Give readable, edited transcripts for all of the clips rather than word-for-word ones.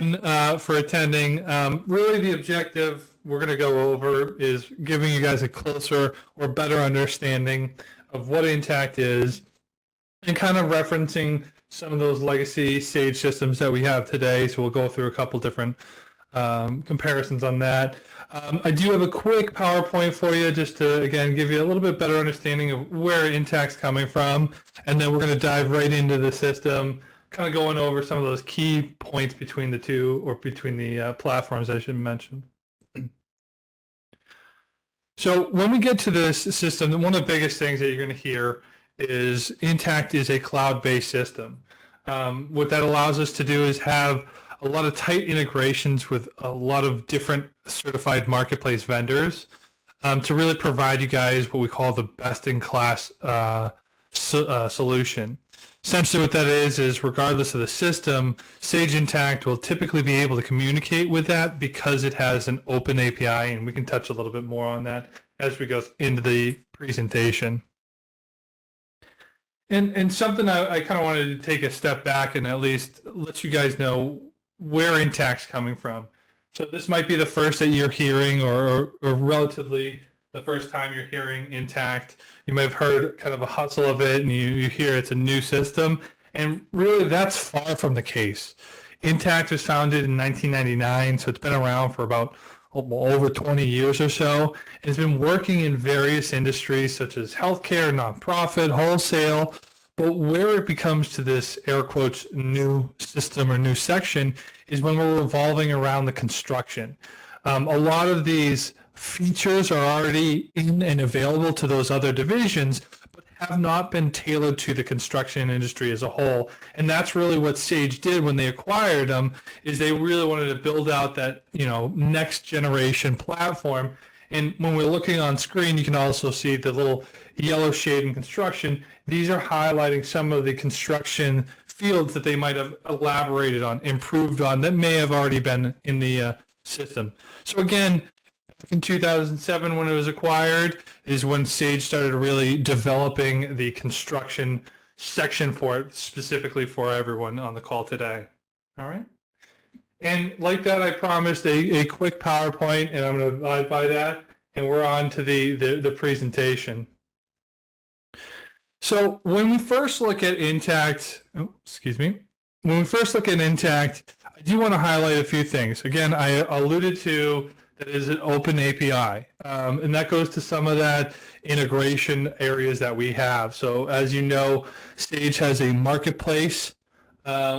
everyone for attending. Really the objective we're going to go over is giving you guys a closer or better understanding of what Intacct is and kind of referencing some of those legacy Sage systems that we have today. So we'll go through a couple different comparisons on that. I do have a quick PowerPoint for you just to, again, give you a little bit better understanding of where Intacct's coming from. And then we're going to dive right into the system, kind of going over some of those key points between the two, or between the platforms I should mention. So when we get to this system, one of the biggest things that you're going to hear is Intacct is a cloud-based system. What that allows us to do is have a lot of tight integrations with a lot of different certified marketplace vendors to really provide you guys what we call the best-in-class solution. Essentially what that is regardless of the system, Sage Intacct will typically be able to communicate with that because it has an open API, and we can touch a little bit more on that as we go into the presentation. And something I kind of wanted to take a step back and at least let you guys know where Intacct's coming from. So this might be the first that you're hearing, or relatively the first time you're hearing Intacct. You might have heard kind of a hustle of it, and you hear it's a new system. And really, that's far from the case. Intacct was founded in 1999, so it's been around for about over 20 years or so. It's been working in various industries such as healthcare, nonprofit, wholesale. But where it becomes to this air quotes new system or new section is when we're revolving around the construction. A lot of these features are already in and available to those other divisions, but have not been tailored to the construction industry as a whole. And that's really what Sage did when they acquired them, is they really wanted to build out that, next generation platform. And when we're looking on screen, you can also see the little yellow shade in construction. These are highlighting some of the construction fields that they might have elaborated on, improved on, that may have already been in the system. So again, in 2007 when it was acquired is when Sage started really developing the construction section for it, specifically for everyone on the call today. All right. And like that, I promised a quick PowerPoint, and I'm going to abide by that. And we're on to the presentation. So when we first look at Intacct, when we first look at Intacct, I do want to highlight a few things. Again, I alluded to that is an open API, and that goes to some of that integration areas that we have. So as you know, Sage has a marketplace,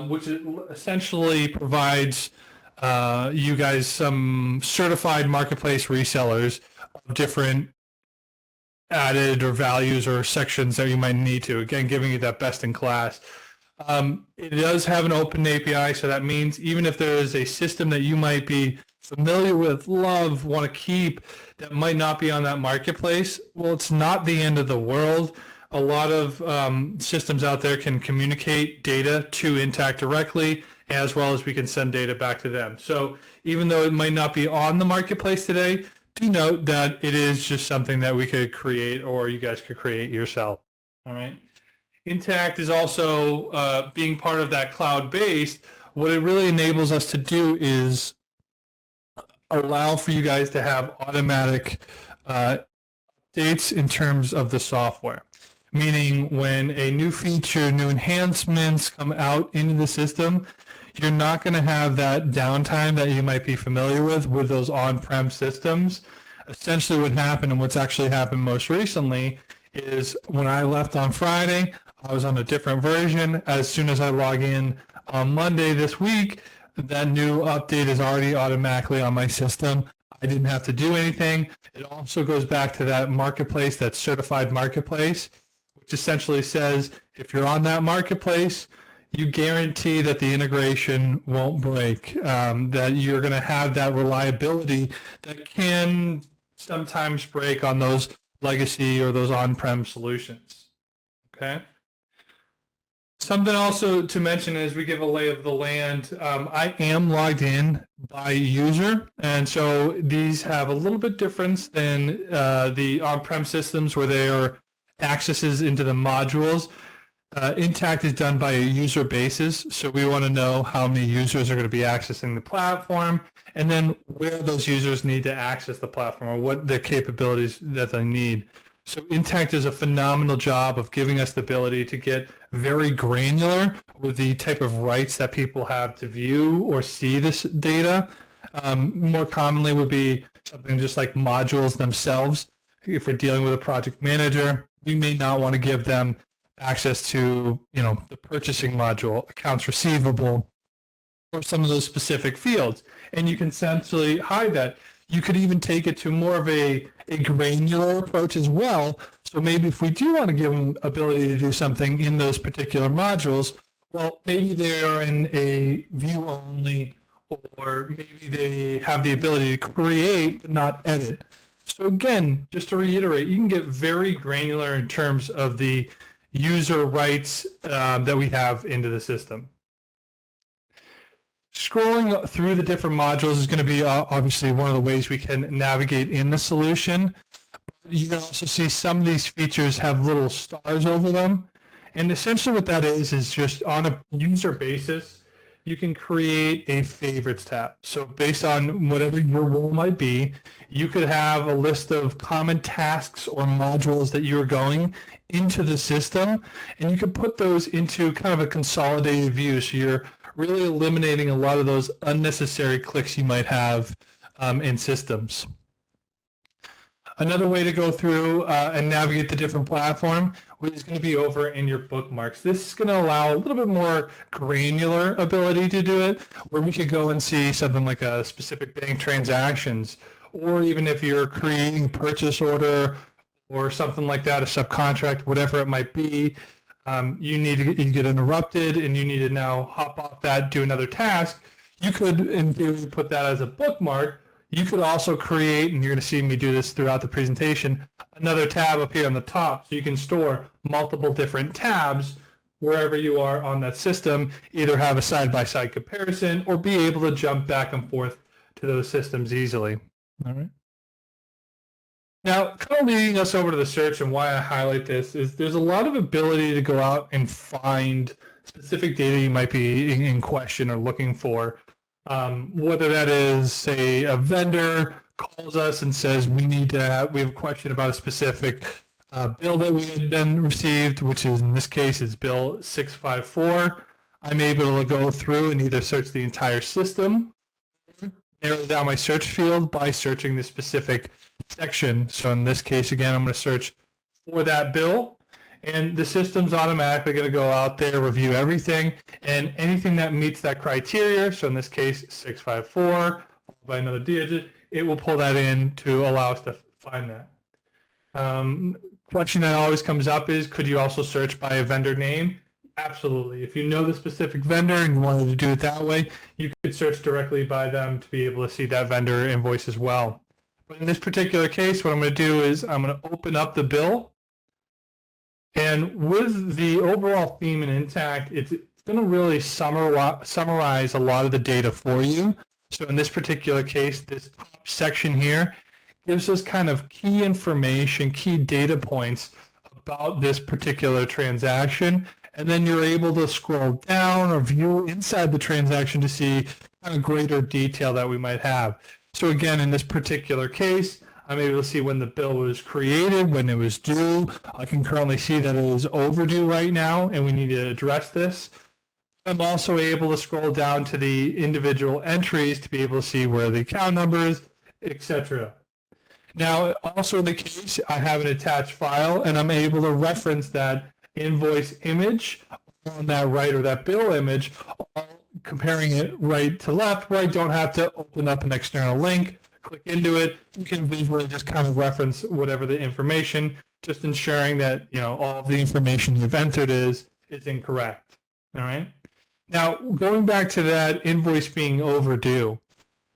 which essentially provides you guys some certified marketplace resellers of different added or values or sections that you might need to, again, giving you that best in class. It does have an open API, so that means even if there is a system that you might be familiar with, love, want to keep, that might not be on that marketplace, well, it's not the end of the world. A lot of systems out there can communicate data to Intacct directly, as well as we can send data back to them. So even though it might not be on the marketplace today, do note that it is just something that we could create, or you guys could create yourself. All right. Intacct is also being part of that cloud-based. What it really enables us to do is allow for you guys to have automatic updates in terms of the software. Meaning when a new feature, new enhancements come out into the system, you're not going to have that downtime that you might be familiar with those on-prem systems. Essentially what happened, and what's actually happened most recently, is when I left on Friday, I was on a different version. As soon as I log in on Monday this week, that new update is already automatically on my system. I didn't have to do anything. It also goes back to that marketplace, that certified marketplace, which essentially says if you're on that marketplace, you guarantee that the integration won't break, that you're going to have that reliability that can sometimes break on those legacy or those on-prem solutions. Okay. Something also to mention as we give a lay of the land, I am logged in by user, and so these have a little bit difference than the on-prem systems where they are accesses into the modules. Intacct is done by a user basis, so we want to know how many users are going to be accessing the platform, and then where those users need to access the platform, or what the capabilities that they need. So Intacct does a phenomenal job of giving us the ability to get very granular with the type of rights that people have to view or see this data. More commonly would be something just like modules themselves. If we're dealing with a project manager, we may not want to give them access to, the purchasing module, accounts receivable, or some of those specific fields. And you can essentially hide that. You could even take it to more of a granular approach as well. So maybe if we do want to give them ability to do something in those particular modules, well, maybe they are in a view only, or maybe they have the ability to create but not edit. So again, just to reiterate, you can get very granular in terms of the user rights that we have into the system. Scrolling through the different modules is going to be obviously one of the ways we can navigate in the solution. You can also see some of these features have little stars over them. And essentially what that is just on a user basis, you can create a favorites tab. So based on whatever your role might be, you could have a list of common tasks or modules that you're going into the system, and you could put those into kind of a consolidated view. So you're really eliminating a lot of those unnecessary clicks you might have in systems. Another way to go through and navigate the different platform is going to be over in your bookmarks. This is going to allow a little bit more granular ability to do it, where we could go and see something like a specific bank transactions, or even if you're creating a purchase order or something like that, a subcontract, whatever it might be, you get interrupted and you need to now hop off that, do another task. You could, in theory, put that as a bookmark. You could also create, and you're going to see me do this throughout the presentation, another tab up here on the top, so you can store multiple different tabs wherever you are on that system, either have a side-by-side comparison or be able to jump back and forth to those systems easily. All right. Now, kind of leading us over to the search, and why I highlight this is there's a lot of ability to go out and find specific data you might be in question or looking for. Whether that is, say, a vendor calls us and says we have a question about a specific bill that we had been received, which is in this case is bill 654. I'm able to go through and either search the entire system, narrow down my search field by searching the specific section. So in this case, again, I'm going to search for that bill. And the system's automatically going to go out there, review everything, and anything that meets that criteria, so in this case, 654, followed by another digit, it will pull that in to allow us to find that. Question that always comes up is, could you also search by a vendor name? Absolutely. If you know the specific vendor and you wanted to do it that way, you could search directly by them to be able to see that vendor invoice as well. But in this particular case, what I'm going to do is I'm going to open up the bill. And with the overall theme in Intacct, it's going to really summarize a lot of the data for you. So in this particular case, this top section here gives us kind of key information, key data points about this particular transaction. And then you're able to scroll down or view inside the transaction to see kind of greater detail that we might have. So again, in this particular case, I'm able to see when the bill was created, when it was due. I can currently see that it is overdue right now, and we need to address this. I'm also able to scroll down to the individual entries to be able to see where the account number is, etc. Now, also in the case, I have an attached file, and I'm able to reference that invoice image on that right, or that bill image, comparing it right to left, where I don't have to open up an external link, click into it. You can visually just kind of reference whatever the information, just ensuring that all of the information you've entered is incorrect. All right. Now, going back to that invoice being overdue,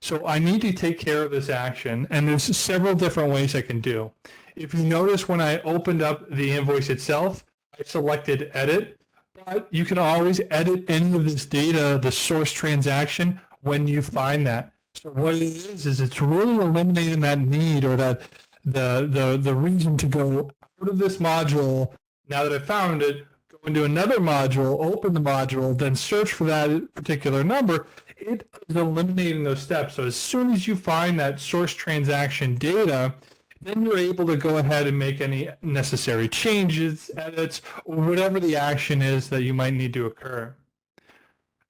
so I need to take care of this action, and there's several different ways I can do. If you notice, when I opened up the invoice itself, I selected edit, but you can always edit any of this data, the source transaction, when you find that. So what it is it's really eliminating that need, or that the reason to go out of this module, now that I found it, go into another module, open the module, then search for that particular number, it is eliminating those steps. So as soon as you find that source transaction data, then you're able to go ahead and make any necessary changes, edits, or whatever the action is that you might need to occur.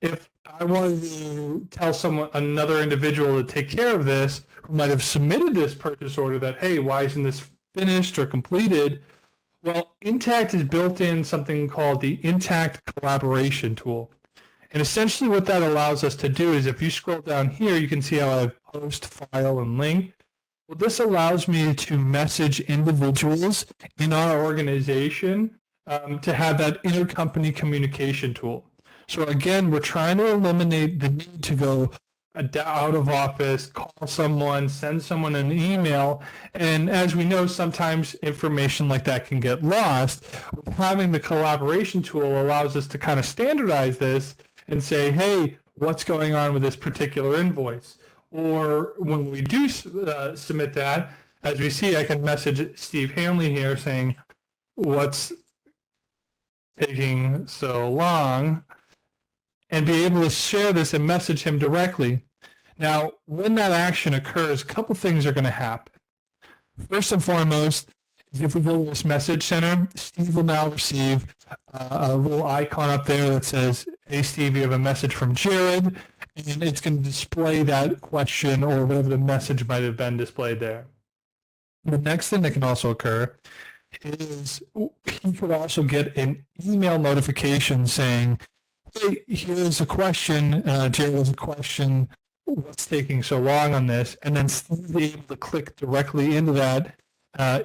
If I wanted to tell someone, another individual, to take care of this, who might have submitted this purchase order, that, hey, why isn't this finished or completed? Well, Intacct has built in something called the Intacct Collaboration tool. And essentially what that allows us to do is, if you scroll down here, you can see how I have post, file, and link. Well, this allows me to message individuals in our organization to have that intercompany communication tool. So again, we're trying to eliminate the need to go out of office, call someone, send someone an email. And as we know, sometimes information like that can get lost. Having the collaboration tool allows us to kind of standardize this and say, hey, what's going on with this particular invoice? Or when we do submit that, as we see, I can message Steve Hanley here saying, what's taking so long? And be able to share this and message him directly. Now, when that action occurs, a couple things are going to happen. First and foremost, if we go to this message center, Steve will now receive a little icon up there that says, hey, Steve, you have a message from Jared, and it's going to display that question or whatever the message might have been displayed there. The next thing that can also occur is he could also get an email notification saying, hey, here's a question, Jared has a question, what's taking so long on this? And then Steve be able to click directly into that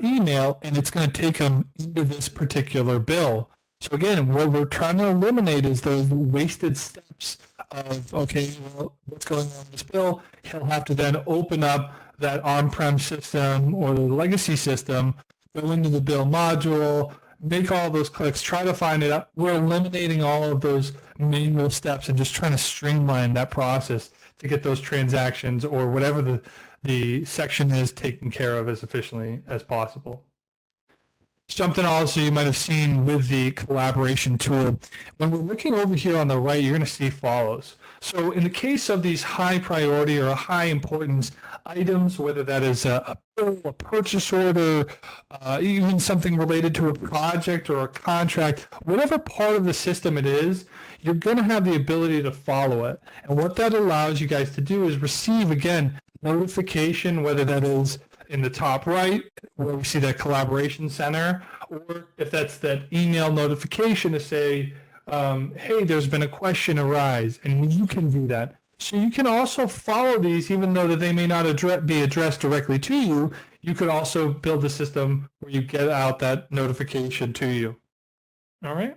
email, and it's going to take him into this particular bill. So again, what we're trying to eliminate is those wasted steps of, okay, well, what's going on in this bill? He'll have to then open up that on-prem system or the legacy system, go into the bill module, make all those clicks, try to find it out. We're eliminating all of those manual steps and just trying to streamline that process to get those transactions or whatever the section is taken care of as efficiently as possible. Something also you might have seen with the collaboration tool, when we're looking over here on the right, you're going to see follows. So in the case of these high priority or high importance items, whether that is a bill, a purchase order, even something related to a project or a contract, whatever part of the system it is, you're going to have the ability to follow it. And what that allows you guys to do is receive, again, notification, whether that is in the top right, where we see that collaboration center, or if that's that email notification to say, hey, there's been a question arise, and you can do that. So you can also follow these, even though that they may not be addressed directly to you. You could also build a system where you get out that notification to you. All right.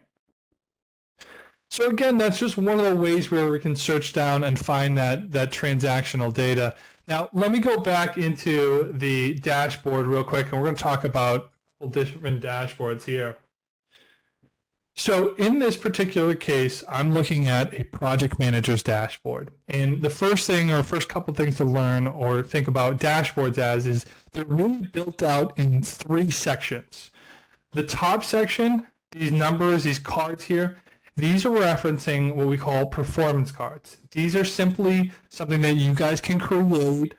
So again, that's just one of the ways where we can search down and find that transactional data. Now, let me go back into the dashboard real quick, and we're going to talk about a couple different dashboards here. So in this particular case, I'm looking at a project manager's dashboard. And the first thing or first couple things to learn or think about dashboards as is they're really built out in 3 sections. The top section, these numbers, these cards here, these are referencing what we call performance cards. These are simply something that you guys can create,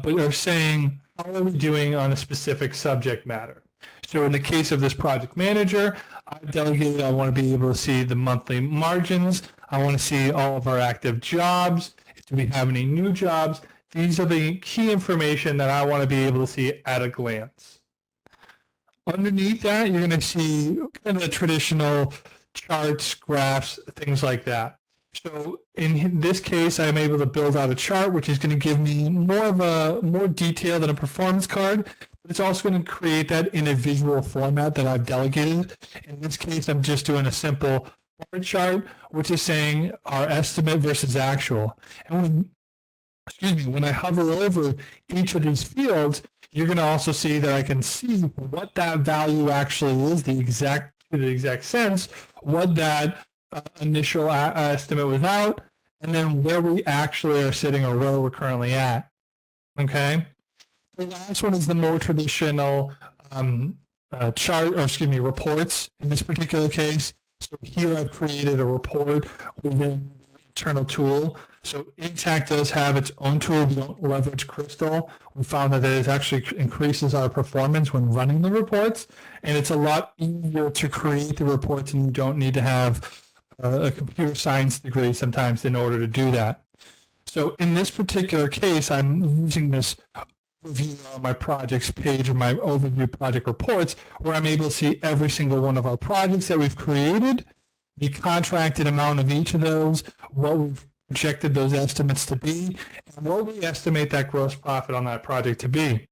but are saying, how are we doing on a specific subject matter? So in the case of this project manager, I've delegated, I want to be able to see the monthly margins. I want to see all of our active jobs. Do we have any new jobs? These are the key information that I want to be able to see at a glance. Underneath that, you're going to see kind of the traditional charts, graphs, things like that. So in this case, I'm able to build out a chart, which is going to give me more detail than a performance card, but it's also going to create that in a visual format that I've delegated. In this case, I'm just doing a simple bar chart, which is saying our estimate versus actual. And when I hover over each of these fields, you're going to also see that I can see what that value actually is, the exact sense, what that initial estimate was out, and then where we actually are sitting or where we're currently at. Okay. The last one is the more traditional reports in this particular case. So here I've created a report within the internal tool. So Intacct does have its own tool. We don't leverage Crystal. We found that it actually increases our performance when running the reports, and it's a lot easier to create the reports, and you don't need to have a computer science degree sometimes in order to do that. So in this particular case, I'm using this review on my projects page or my overview project reports, where I'm able to see every single one of our projects that we've created, the contracted amount of each of those, what we've projected those estimates to be, and what we estimate that gross profit on that project to be.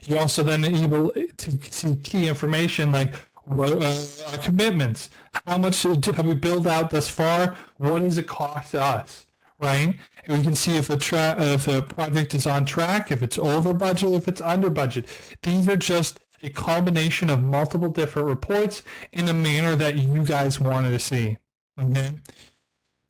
You're also then able to see key information like what are our commitments, how much have we built out thus far, what does it cost us, right? And we can see if a project is on track, if it's over budget, if it's under budget. These are just a combination of multiple different reports in a manner that you guys wanted to see. Okay.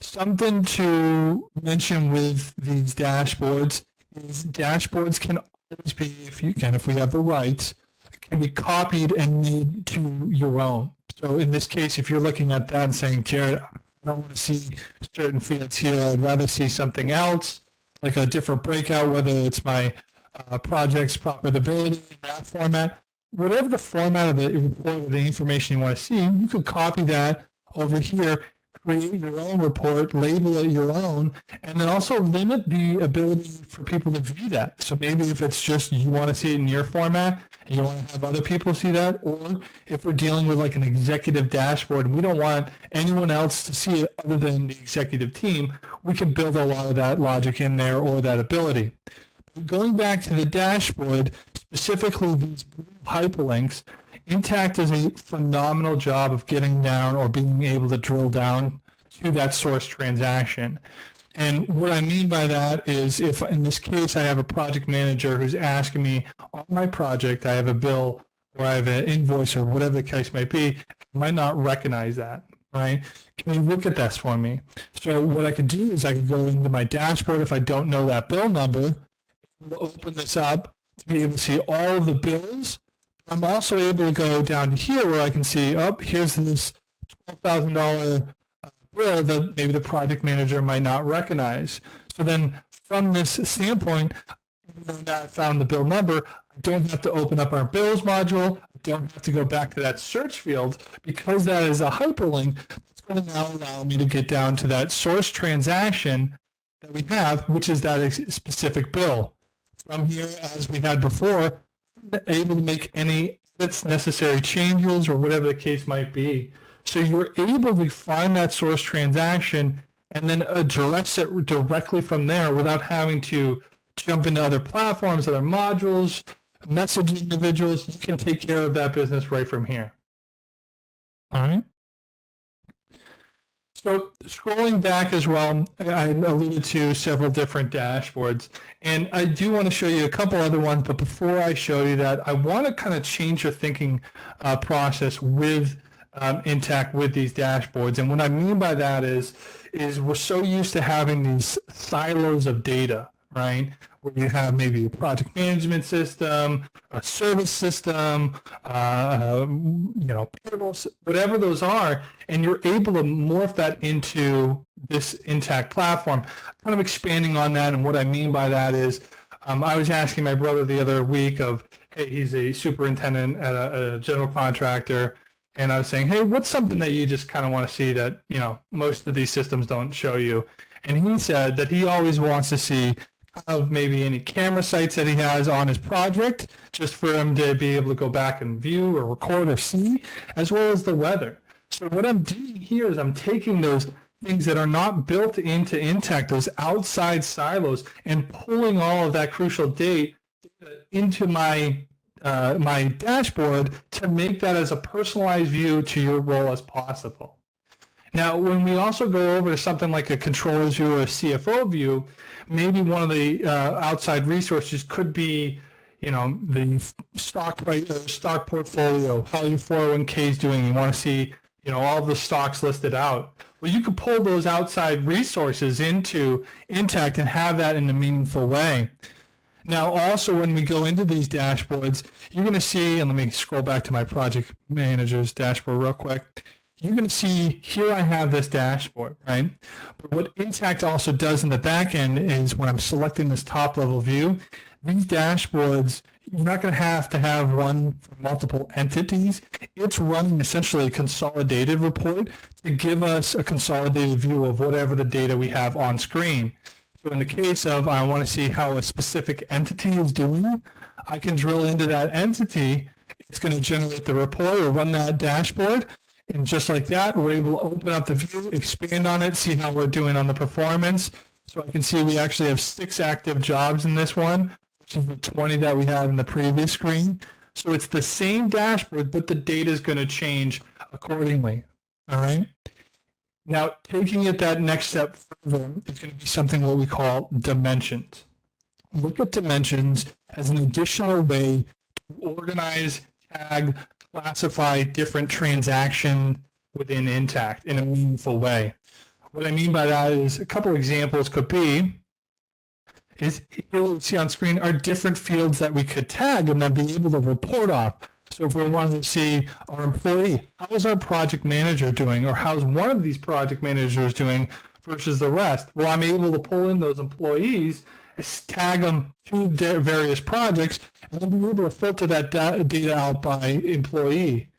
Something to mention with these dashboards is dashboards can always be, if we have the rights, can be copied and made to your own. So in this case, if you're looking at that and saying, Jared, I don't want to see certain fields here, I'd rather see something else, like a different breakout, whether it's my project's profitability in that format, whatever the format of the report or the information you want to see, you could copy that over here, create your own report, label it your own, and then also limit the ability for people to view that. So maybe if it's just you want to see it in your format and you want to have other people see that, or if we're dealing with like an executive dashboard and we don't want anyone else to see it other than the executive team, we can build a lot of that logic in there or that ability. Going back to the dashboard, specifically these hyperlinks, Intacct does a phenomenal job of getting down or being able to drill down to that source transaction. And what I mean by that is if in this case I have a project manager who's asking me on my project, I have a bill or I have an invoice or whatever the case might be, I might not recognize that, right? Can you look at this for me? So what I could do is I could go into my dashboard if I don't know that bill number, open this up to be able to see all of the bills. I'm also able to go down to here where I can see, oh, here's this $12,000 bill that maybe the project manager might not recognize. So then from this standpoint, even though I found the bill number, I don't have to open up our bills module. I don't have to go back to that search field because that is a hyperlink. It's going to now allow me to get down to that source transaction that we have, which is that specific bill. From here, as we had before, able to make any necessary changes or whatever the case might be. So you're able to find that source transaction and then address it directly from there without having to jump into other platforms, other modules, message individuals. You can take care of that business right from here. All right. So scrolling back as well, I alluded to several different dashboards, and I do want to show you a couple other ones, but before I show you that, I want to kind of change your thinking process with Intacct with these dashboards. And what I mean by that is we're so used to having these silos of data, right? Where you have maybe a project management system, a service system, payables, whatever those are, and you're able to morph that into this Intacct platform. Kind of expanding on that, and what I mean by that is, I was asking my brother the other week hey, he's a superintendent at a general contractor, and I was saying, hey, what's something that you just kind of want to see that, most of these systems don't show you? And he said that he always wants to see of maybe any camera sites that he has on his project, just for him to be able to go back and view or record or see, as well as the weather. So what I'm doing here is I'm taking those things that are not built into Intacct, those outside silos, and pulling all of that crucial data into my my dashboard to make that as a personalized view to your role as possible. Now, when we also go over to something like a controller's view or a CFO view, maybe one of the outside resources could be, the stock portfolio, how your 401k is doing. You want to see, all the stocks listed out. Well, you could pull those outside resources into Intacct and have that in a meaningful way. Now, also, when we go into these dashboards, you're going to see, and let me scroll back to my project manager's dashboard real quick. you're going to see here I have this dashboard, right? But what Intacct also does in the back end is when I'm selecting this top level view, these dashboards, you're not going to have one for multiple entities. It's running essentially a consolidated report to give us a consolidated view of whatever the data we have on screen. So in the case of I want to see how a specific entity is doing, I can drill into that entity. It's going to generate the report or run that dashboard. And just like that, we're able to open up the view, expand on it, see how we're doing on the performance. So I can see we actually have 6 active jobs in this one, which is the 20 that we had in the previous screen. So it's the same dashboard, but the data is going to change accordingly. All right. Now, taking it that next step further is going to be something what we call dimensions. Look at dimensions as an additional way to organize, tag, classify different transactions within Intacct in a meaningful way. What I mean by that is a couple examples could be, is here we see on screen are different fields that we could tag and then be able to report off. So if we wanted to see our employee, how is our project manager doing, or how's one of these project managers doing versus the rest? Well, I'm able to pull in those employees, tag them to their various projects, and then be able to filter that data out by employee.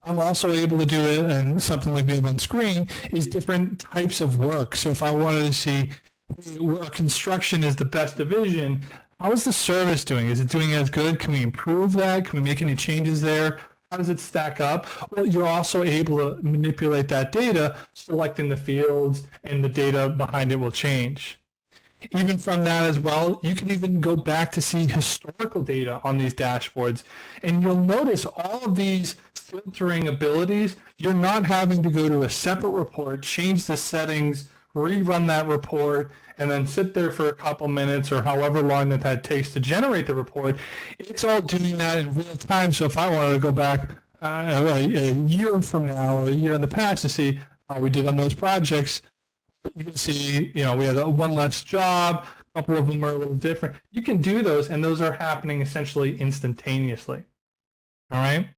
I'm also able to do it, and something like we have on screen is different types of work. So if I wanted to see where construction is the best division, how is the service doing? Is it doing as good? Can we improve that? Can we make any changes there? How does it stack up? Well, you're also able to manipulate that data, selecting the fields, and the data behind it will change. Even from that as well, you can even go back to see historical data on these dashboards. And you'll notice all of these filtering abilities, you're not having to go to a separate report, change the settings, rerun that report, and then sit there for a couple minutes or however long that takes to generate the report. It's all doing that in real time. So if I wanted to go back a year from now or a year in the past to see how we did on those projects, you can see, we had one less job, a couple of them are a little different. You can do those, and those are happening essentially instantaneously. All right.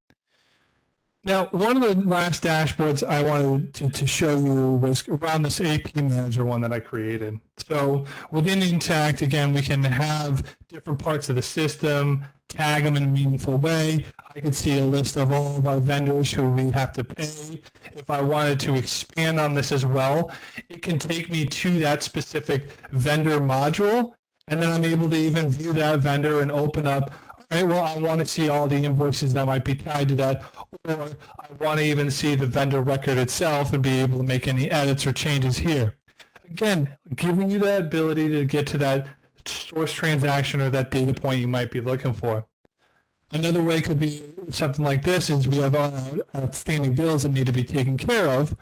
Now, one of the last dashboards I wanted to show you was around this AP Manager one that I created. So within Intacct, again, we can have different parts of the system, tag them in a meaningful way. I can see a list of all of our vendors who we have to pay. If I wanted to expand on this as well, it can take me to that specific vendor module, and then I'm able to even view that vendor and open up, all right, well, I want to see all the invoices that might be tied to that, or I want to even see the vendor record itself and be able to make any edits or changes here. Again, giving you that ability to get to that source transaction or that data point you might be looking for. Another way could be something like this is we have outstanding bills that need to be taken care of.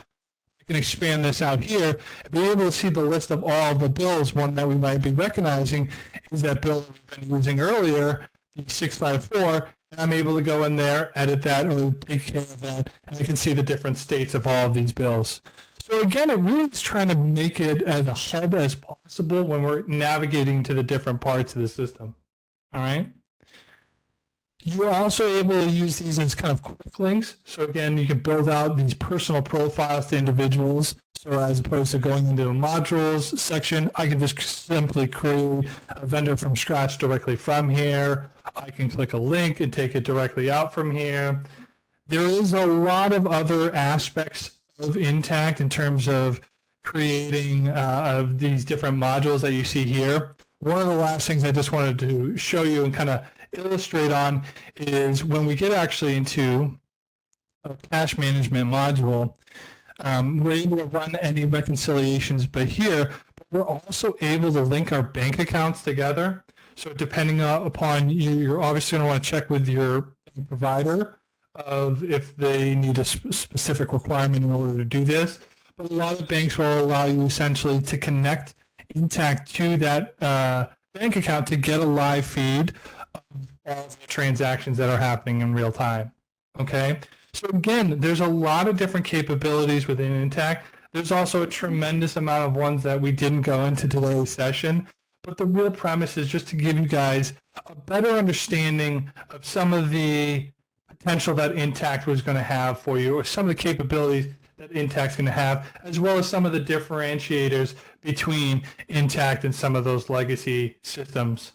I can expand this out here and be able to see the list of all the bills. One that we might be recognizing is that bill we've been using earlier, the 654, and I'm able to go in there, edit that, or take care of that, and I can see the different states of all of these bills. So again, it really is trying to make it as a hub as possible when we're navigating to the different parts of the system. All right. You're also able to use these as kind of quick links. So again, you can build out these personal profiles to individuals. So as opposed to going into a modules section, I can just simply create a vendor from scratch directly from here. I can click a link and take it directly out from here. There is a lot of other aspects of Intacct in terms of creating of these different modules that you see here. One of the last things I just wanted to show you and kind of illustrate on is when we get actually into a cash management module, we're able to run any reconciliations but here, but we're also able to link our bank accounts together. So depending upon you're obviously going to want to check with your provider of if they need a specific requirement in order to do this. But a lot of banks will allow you essentially to connect Intacct to that bank account to get a live feed of all the transactions that are happening in real time. Okay, so again, there's a lot of different capabilities within Intacct. There's also a tremendous amount of ones that we didn't go into today's session, but the real premise is just to give you guys a better understanding of some of the potential that Intacct was going to have for you, or some of the capabilities that Intacct's going to have, as well as some of the differentiators between Intacct and some of those legacy systems.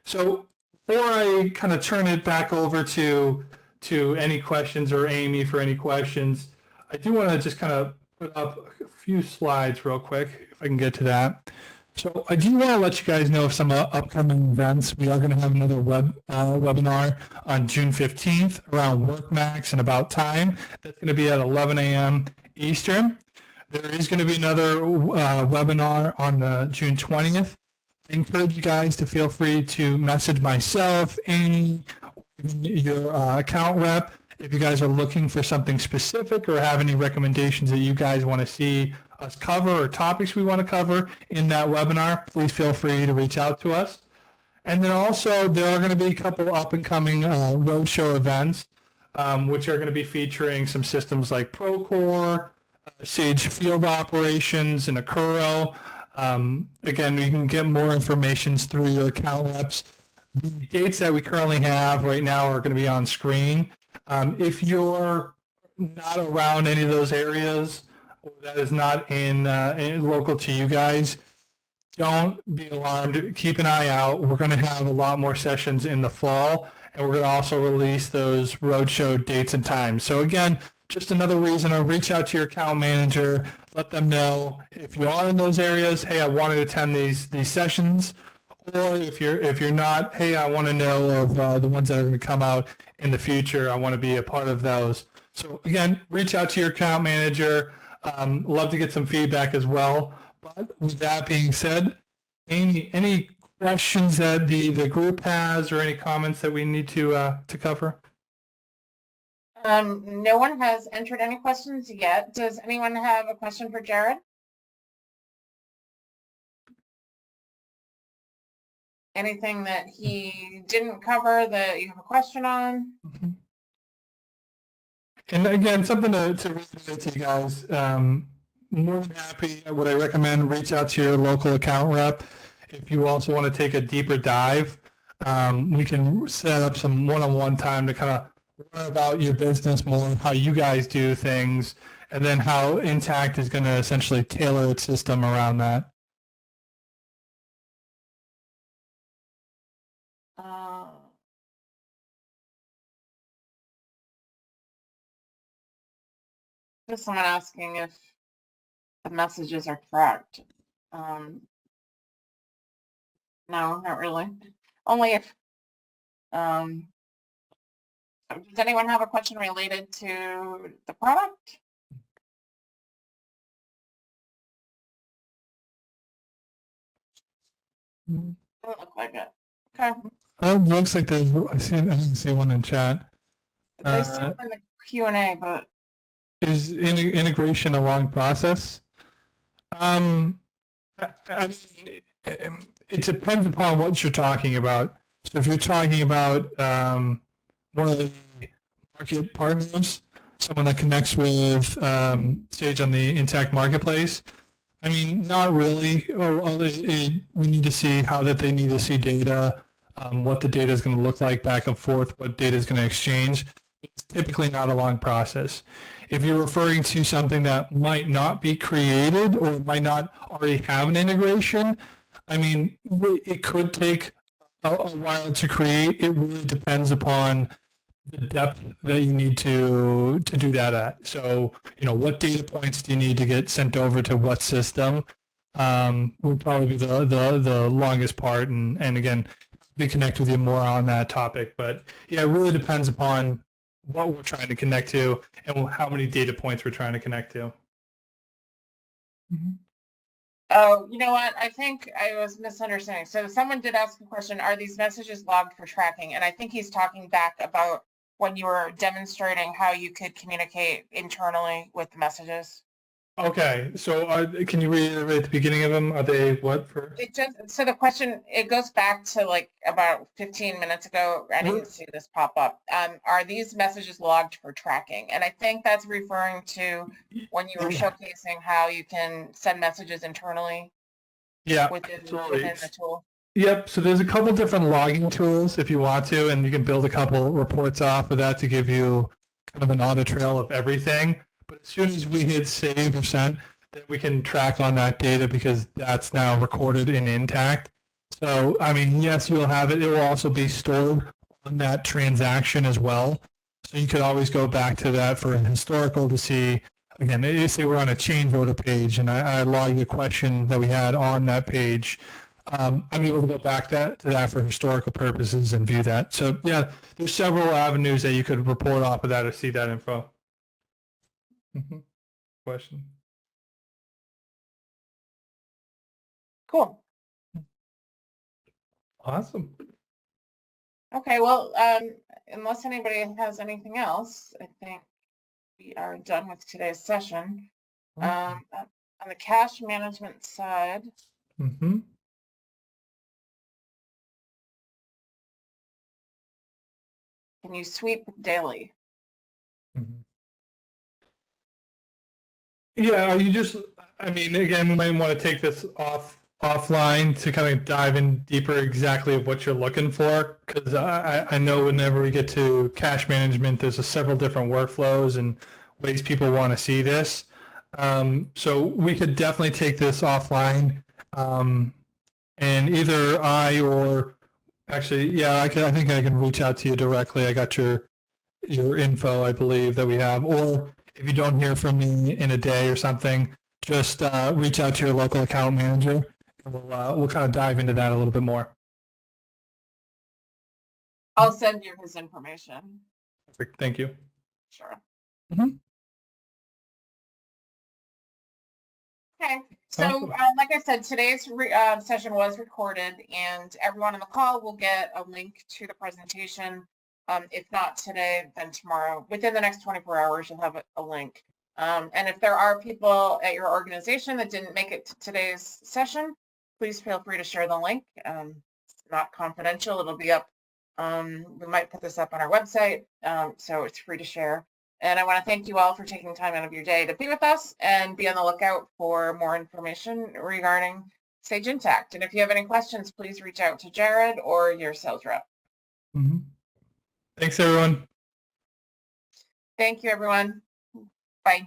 So before I kind of turn it back over to any questions, or Amy for any questions, I do want to just kind of put up a few slides real quick, if I can get to that. So I do want to let you guys know of some upcoming events. We are going to have another webinar on June 15th around WorkMax and About Time. That's going to be at 11 a.m. Eastern. There is going to be another webinar on June 20th. I encourage you guys to feel free to message myself, Amy, your account rep, if you guys are looking for something specific or have any recommendations that you guys want to see us cover, or topics we want to cover in that webinar, please feel free to reach out to us. And then also there are going to be a couple up and coming roadshow events, which are going to be featuring some systems like Procore, Sage Field Operations, and Accuro. Again, you can get more information through your account reps. The dates that we currently have right now are going to be on screen. If you're not around any of those areas, or that is not in local to you guys, don't be alarmed. Keep an eye out. We're going to have a lot more sessions in the fall, and we're going to also release those roadshow dates and times. So again, just another reason to reach out to your account manager, let them know if you are in those areas, hey, I want to attend these sessions. Or if you're not, hey, I want to know of the ones that are going to come out in the future. I want to be a part of those. So again, reach out to your account manager. Love to get some feedback as well. But with that being said, any questions that the group has, or any comments that we need to cover? No one has entered any questions yet. Does anyone have a question for Jared? Anything that he didn't cover that you have a question on? Mm-hmm. And again, something to reiterate to you guys, more than happy, would I recommend reach out to your local account rep. If you also want to take a deeper dive, we can set up some one-on-one time to kind of learn about your business more, how you guys do things, and then how Intacct is going to essentially tailor its system around that. Just someone asking if the messages are tracked. No, not really. Only if. Does anyone have a question related to the product? Doesn't look like it. Okay. Looks like there's. I didn't see one in chat. There's some in the Q&A, but. Is integration a long process? I mean, it depends upon what you're talking about. So if you're talking about one of the market partners, someone that connects with Sage on the Intacct Marketplace, I mean, not really. We need to see how that they need to see data, what the data is going to look like back and forth, what data is going to exchange. It's typically not a long process. If you're referring to something that might not be created or might not already have an integration, I mean, it could take a while to create. It really depends upon the depth that you need to do that at. So, what data points do you need to get sent over to what system would probably be the longest part. And again, we connect with you more on that topic. But yeah, it really depends upon what we're trying to connect to and how many data points we're trying to connect to. Mm-hmm. Oh, you know what? I think I was misunderstanding. So someone did ask a question, are these messages logged for tracking? And I think he's talking back about when you were demonstrating how you could communicate internally with the messages. Okay, so can you reiterate the beginning of them? Are they what for? So the question, it goes back to like about 15 minutes ago. I didn't see this pop up. Are these messages logged for tracking? And I think that's referring to when you were showcasing how you can send messages internally. Yeah, within the tool. Yep. So there's a couple different logging tools if you want to, and you can build a couple reports off of that to give you kind of an audit trail of everything. But as soon as we hit save or send, then we can track on that data because that's now recorded in Intacct. So, I mean, yes, you'll have it. It will also be stored on that transaction as well. So you could always go back to that for historical to see, again, say we're on a change order page and I log the question that we had on that page. I'm able to go back to that for historical purposes and view that. So yeah, there's several avenues that you could report off of that or see that info. Question. Cool. Awesome. Okay, well, unless anybody has anything else, I think we are done with today's session. On the cash management side, Mm-hmm. can you sweep daily? Mm-hmm. Yeah, you just, I mean, again, we might want to take this offline to kind of dive in deeper exactly of what you're looking for. Because I know whenever we get to cash management, there's several different workflows and ways people want to see this. So we could definitely take this offline. And either I or actually, yeah, I think I can reach out to you directly. I got your info, I believe, that we have. Or if you don't hear from me in a day or something, just reach out to your local account manager, and we'll kind of dive into that a little bit more. I'll send you his information. Perfect. Thank you. Sure. Mm-hmm. Okay, so Awesome. like I said, today's session was recorded, and everyone on the call will get a link to the presentation. If not today, then tomorrow. Within the next 24 hours, you'll have a link. And if there are people at your organization that didn't make it to today's session, please feel free to share the link. It's not confidential. It'll be up. We might put this up on our website, so it's free to share. And I want to thank you all for taking time out of your day to be with us, and be on the lookout for more information regarding Sage Intacct. And if you have any questions, please reach out to Jared or your sales rep. Mm-hmm. Thanks, everyone. Thank you, everyone. Bye.